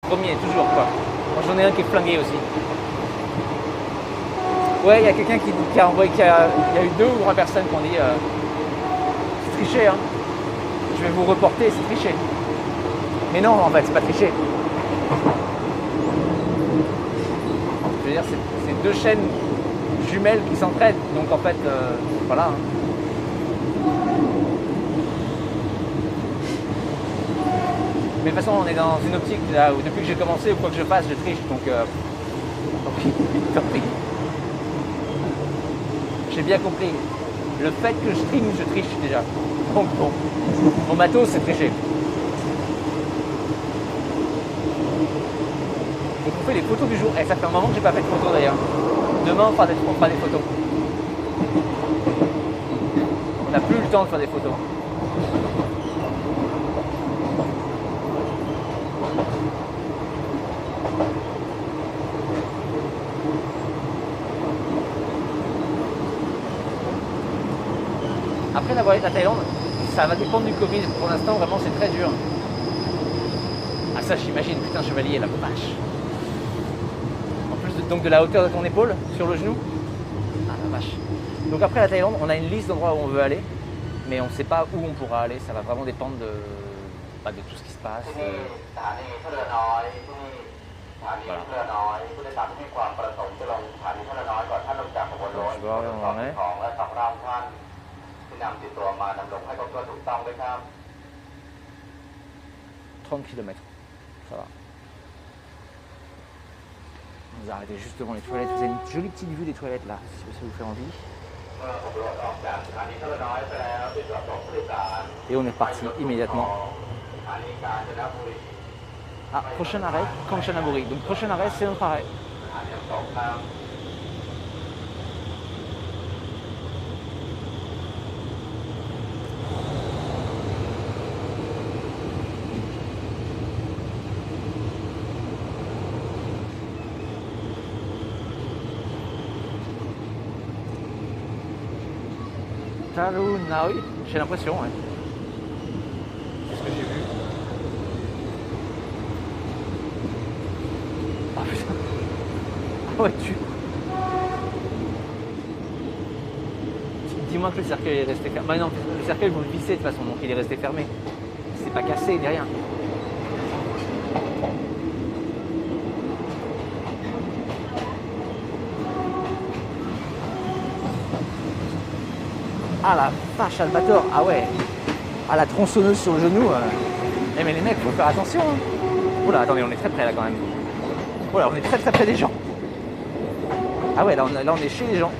Premier, toujours quoi. Moi j'en ai un qui est flingué aussi. Ouais, il y a quelqu'un qui a envoyé, il y a eu 2 ou 3 personnes qui ont dit c'est triché, hein. Je vais vous reporter, c'est triché. Mais non, en fait, c'est pas triché. Je veux dire, c'est 2 chaînes jumelles qui s'entraident. Donc en fait, voilà. Hein. Mais de toute façon, on est dans une optique là où depuis que j'ai commencé ou quoi que je fasse, je triche. Donc, tant pis. J'ai bien compris. Le fait que je stream, je triche déjà. Donc bon, mon matos, c'est tricher. Donc on fait les photos du jour. Et ça fait un moment que j'ai pas fait de photos d'ailleurs. Demain, on fera des photos. On n'a plus le temps de faire des photos. Après la Thaïlande, ça va dépendre du Covid. Pour l'instant, vraiment, c'est très dur. Ah ça, j'imagine, putain, chevalier, la vache. En plus donc de la hauteur de ton épaule sur le genou. Ah la vache. Donc après la Thaïlande, on a une liste d'endroits où on veut aller, mais on ne sait pas où on pourra aller. Ça va vraiment dépendre de tout ce qui se passe. Voilà. Donc, je vais voir où on en est. 30 km, ça va. On nous a arrêté juste devant les toilettes. Vous avez une jolie petite vue des toilettes là, si ça vous fait envie. Et on est parti immédiatement. Ah, prochain arrêt, Kanchanaburi. Donc prochain arrêt, c'est notre arrêt. Talunaui, j'ai l'impression, ouais. C'est ce que j'ai vu. Ah putain. Ah ouais, dis-moi que le cercueil est resté fermé. Bah non, le cercueil, vous le vissez de toute façon, donc il est resté fermé. C'est pas cassé, ni rien. Ah la vache, Albator, ah ouais. Ah la tronçonneuse sur le genou. Eh mais les mecs, faut faire attention. Hein. Oula, attendez, on est très près là quand même. Oula, on est très très près des gens. Ah ouais, là on est chez les gens.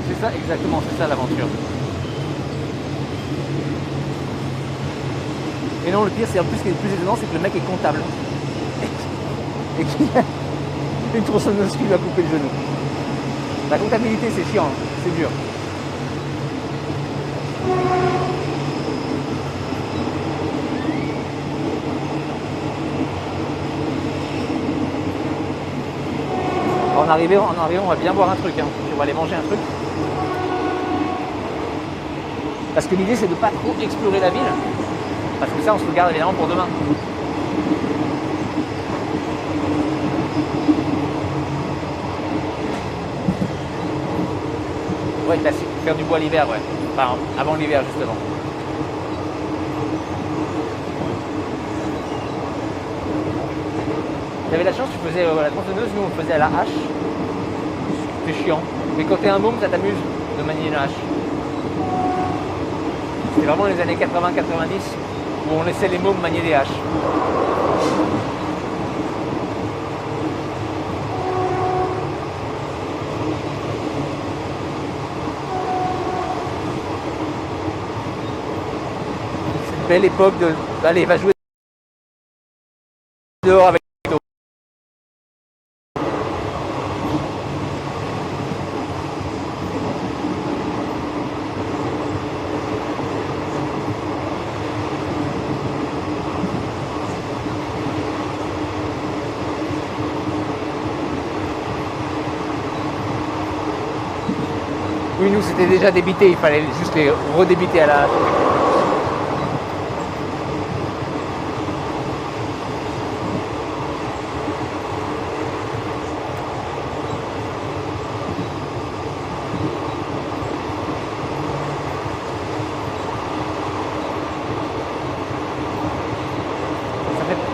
C'est ça, exactement, c'est ça l'aventure. Et non, le pire, c'est en plus ce qui est le plus étonnant, c'est que le mec est comptable. Et qu'il a une tronçonneuse qui lui a coupé le genou. La comptabilité, c'est chiant, hein. C'est dur. En arrivant, on va bien boire un truc. Hein. On va aller manger un truc. Parce que l'idée, c'est de ne pas trop explorer la ville. Parce que ça, on se le garde évidemment pour demain. Ouais, classique. Faire du bois l'hiver, ouais. Enfin, avant l'hiver, justement. T'avais la chance, tu faisais la tronçonneuse, nous on le faisait à la hache. C'était chiant. Mais quand t'es un môme, ça t'amuse de manier une hache. C'était vraiment les années 80-90 où on laissait les mômes manier des haches. C'est une belle époque de... Allez, va jouer dehors avec nous. nous c'était déjà débité, il fallait juste les redébiter à la...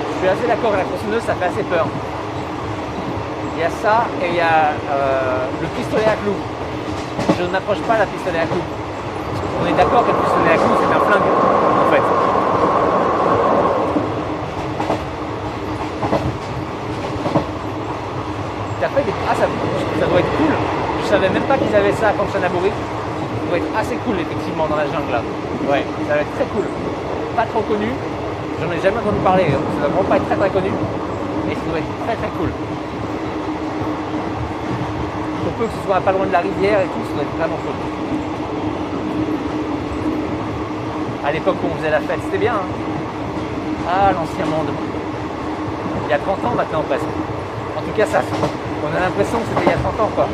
Je suis assez d'accord, la tronçonneuse ça fait assez peur. Il y a ça et il y a le pistolet à clous. Je n'approche pas la pistolet à clous. On est d'accord que le pistolet à clous c'est un flingue en fait. T'as fait des... Ah ça doit être cool. Je savais même pas qu'ils avaient ça comme Chanabouri. Ça doit être assez cool effectivement dans la jungle là. Ouais, ça va être très cool. Pas trop connu. J'en ai jamais entendu parler, ça doit vraiment pas être très connu, mais ça doit être très cool. Pour peu que ce soit pas loin de la rivière et tout, ça doit être vraiment cool. À l'époque où on faisait la fête, c'était bien. Hein. Ah, l'ancien monde. Il y a 30 ans maintenant presque. En tout cas, ça, on a l'impression que c'était il y a 30 ans quoi.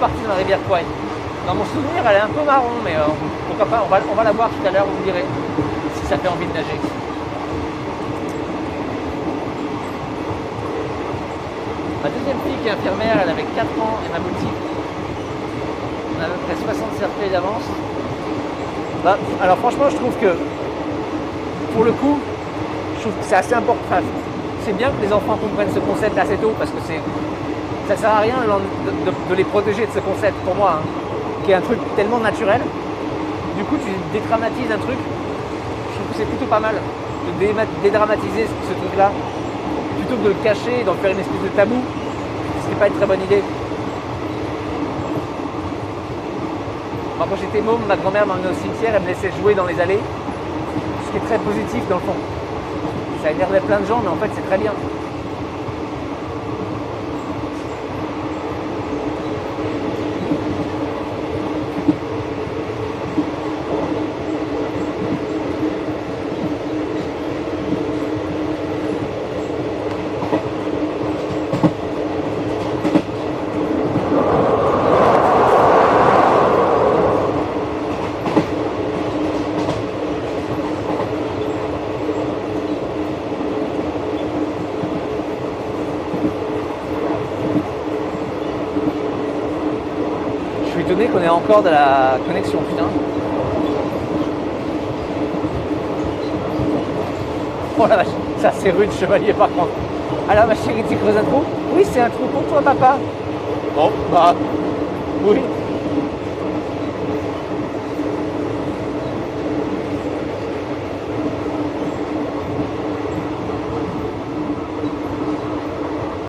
Partie dans la rivière Kouai. Dans mon souvenir, elle est un peu marron, mais pourquoi pas, on va la voir tout à l'heure, vous me direz si ça fait envie de nager. Ma deuxième fille qui est infirmière, elle avait 4 ans et ma boutique. On a à peu près 60 cercueils d'avance. Bah, alors franchement, je trouve que pour le coup, je trouve que c'est assez important. Enfin, c'est bien que les enfants comprennent ce concept assez tôt parce que ça sert à rien de les protéger de ce concept pour moi, hein, qui est un truc tellement naturel. Du coup, tu dédramatises un truc. Je trouve que c'est plutôt pas mal de dédramatiser ce truc-là, plutôt que de le cacher et d'en faire une espèce de tabou. Ce n'est pas une très bonne idée. Moi, quand j'étais môme, ma grand-mère m'emmenait au cimetière, elle me laissait jouer dans les allées, ce qui est très positif dans le fond. Ça énervait plein de gens, mais en fait, c'est très bien. Qu'on ait encore de la connexion, putain. Oh la vache, ça c'est rude, chevalier par contre. Alors ma chérie, tu creuses un trou? Oui, c'est un trou pour toi, papa. Bon, bah, oui.